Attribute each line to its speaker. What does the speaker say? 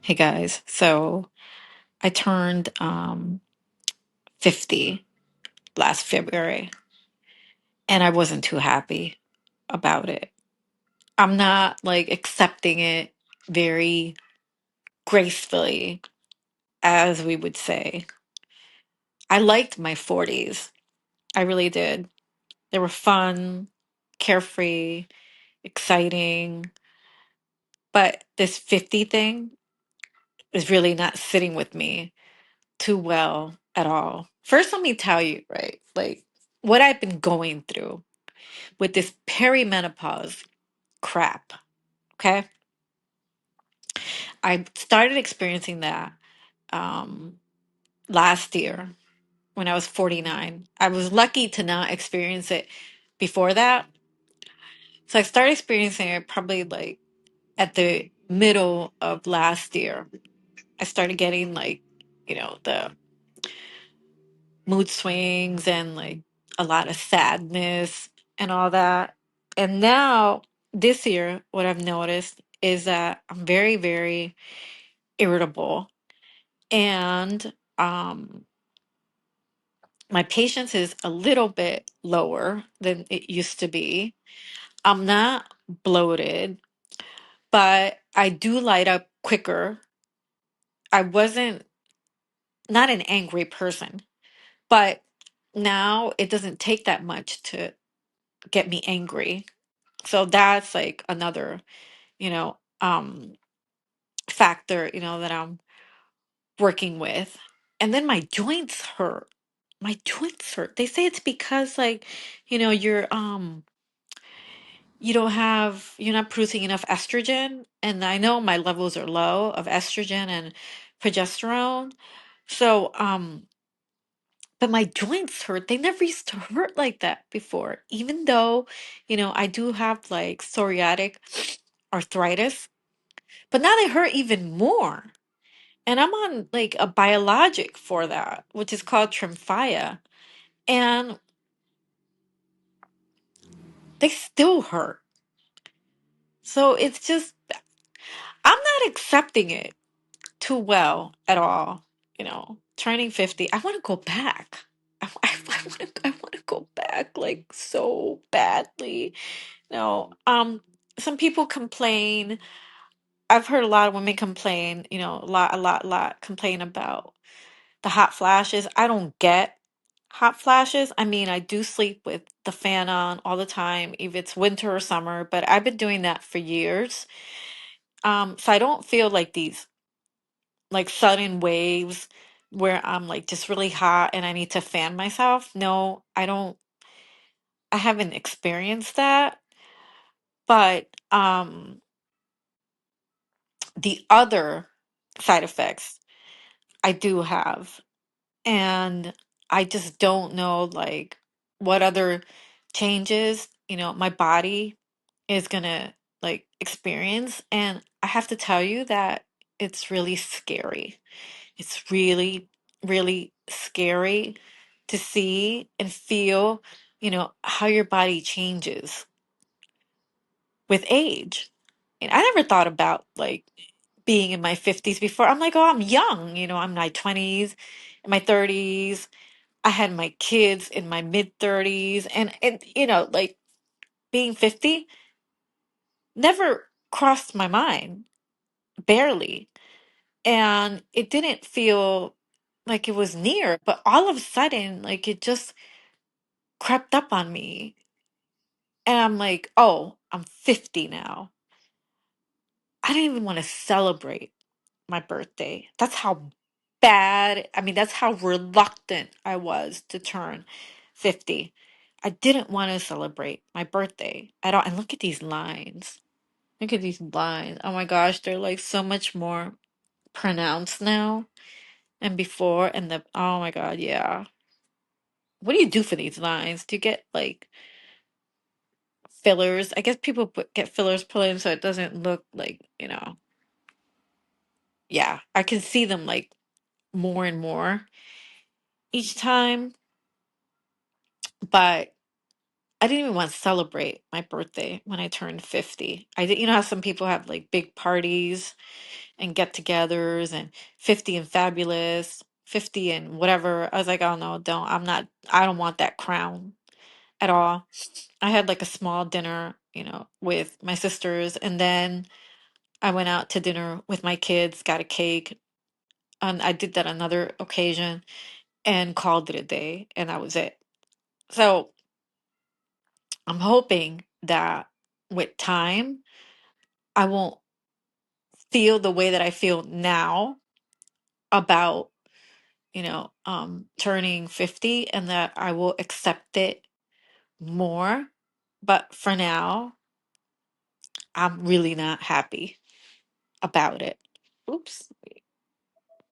Speaker 1: Hey guys, so I turned 50 last February and I wasn't too happy about it. I'm not like accepting it very gracefully, as we would say. I liked my 40s. I really did. They were fun, carefree, exciting, but this 50 thing is really not sitting with me too well at all. First, let me tell you, right? Like what I've been going through with this perimenopause crap. Okay. I started experiencing that um, last year when I was 49. I was lucky to not experience it before that. So I started experiencing it probably like at the middle of last year. I started getting like, the mood swings and like a lot of sadness and all that. And now, this year, what I've noticed is that I'm very, very irritable and my patience is a little bit lower than it used to be. I'm not bloated, but I do light up quicker. I wasn't not an angry person, but now it doesn't take that much to get me angry. So that's like another, you know, um factor, that I'm working with. And then my joints hurt. My joints hurt. They say it's because like, you're not producing enough estrogen. And I know my levels are low of estrogen and progesterone. So, but my joints hurt. They never used to hurt like that before, even though, I do have like psoriatic arthritis, but now they hurt even more. And I'm on like a biologic for that, which is called Tremfya. And they still hurt. So it's just, I'm not accepting it too well at all. Turning 50, I want to go back. I want to go back like so badly. Some people complain. I've heard a lot of women complain, a lot complain about the hot flashes. I don't get hot flashes. I mean, I do sleep with the fan on all the time, if it's winter or summer, but I've been doing that for years. So I don't feel like these like sudden waves where I'm like just really hot and I need to fan myself. No, I don't, I haven't experienced that. But the other side effects I do have. And I just don't know like what other changes, my body is gonna like experience. And I have to tell you that it's really scary. It's really, really scary to see and feel, how your body changes with age. And I never thought about like being in my 50s before. I'm like, oh, I'm young, I'm in my 20s, in my 30s. I had my kids in my mid 30s and like being 50 never crossed my mind, barely. And it didn't feel like it was near, but all of a sudden like it just crept up on me and I'm like, "Oh, I'm 50 now." I didn't even want to celebrate my birthday. That's how I mean, that's how reluctant I was to turn 50. I didn't want to celebrate my birthday at all. And look at these lines. Look at these lines. Oh my gosh, they're like so much more pronounced now and before. And oh my God, yeah. What do you do for these lines? Do you get like fillers? I guess people get fillers put in so it doesn't look like, yeah, I can see them like more and more each time. But I didn't even want to celebrate my birthday when I turned 50. I did, how some people have like big parties and get-togethers and 50 and fabulous, 50 and whatever. I was like, oh no, I don't want that crown at all. I had like a small dinner, with my sisters, and then I went out to dinner with my kids, got a cake, and I did that another occasion and called it a day, and that was it. So I'm hoping that with time, I won't feel the way that I feel now about, turning 50, and that I will accept it more. But for now, I'm really not happy about it. Oops.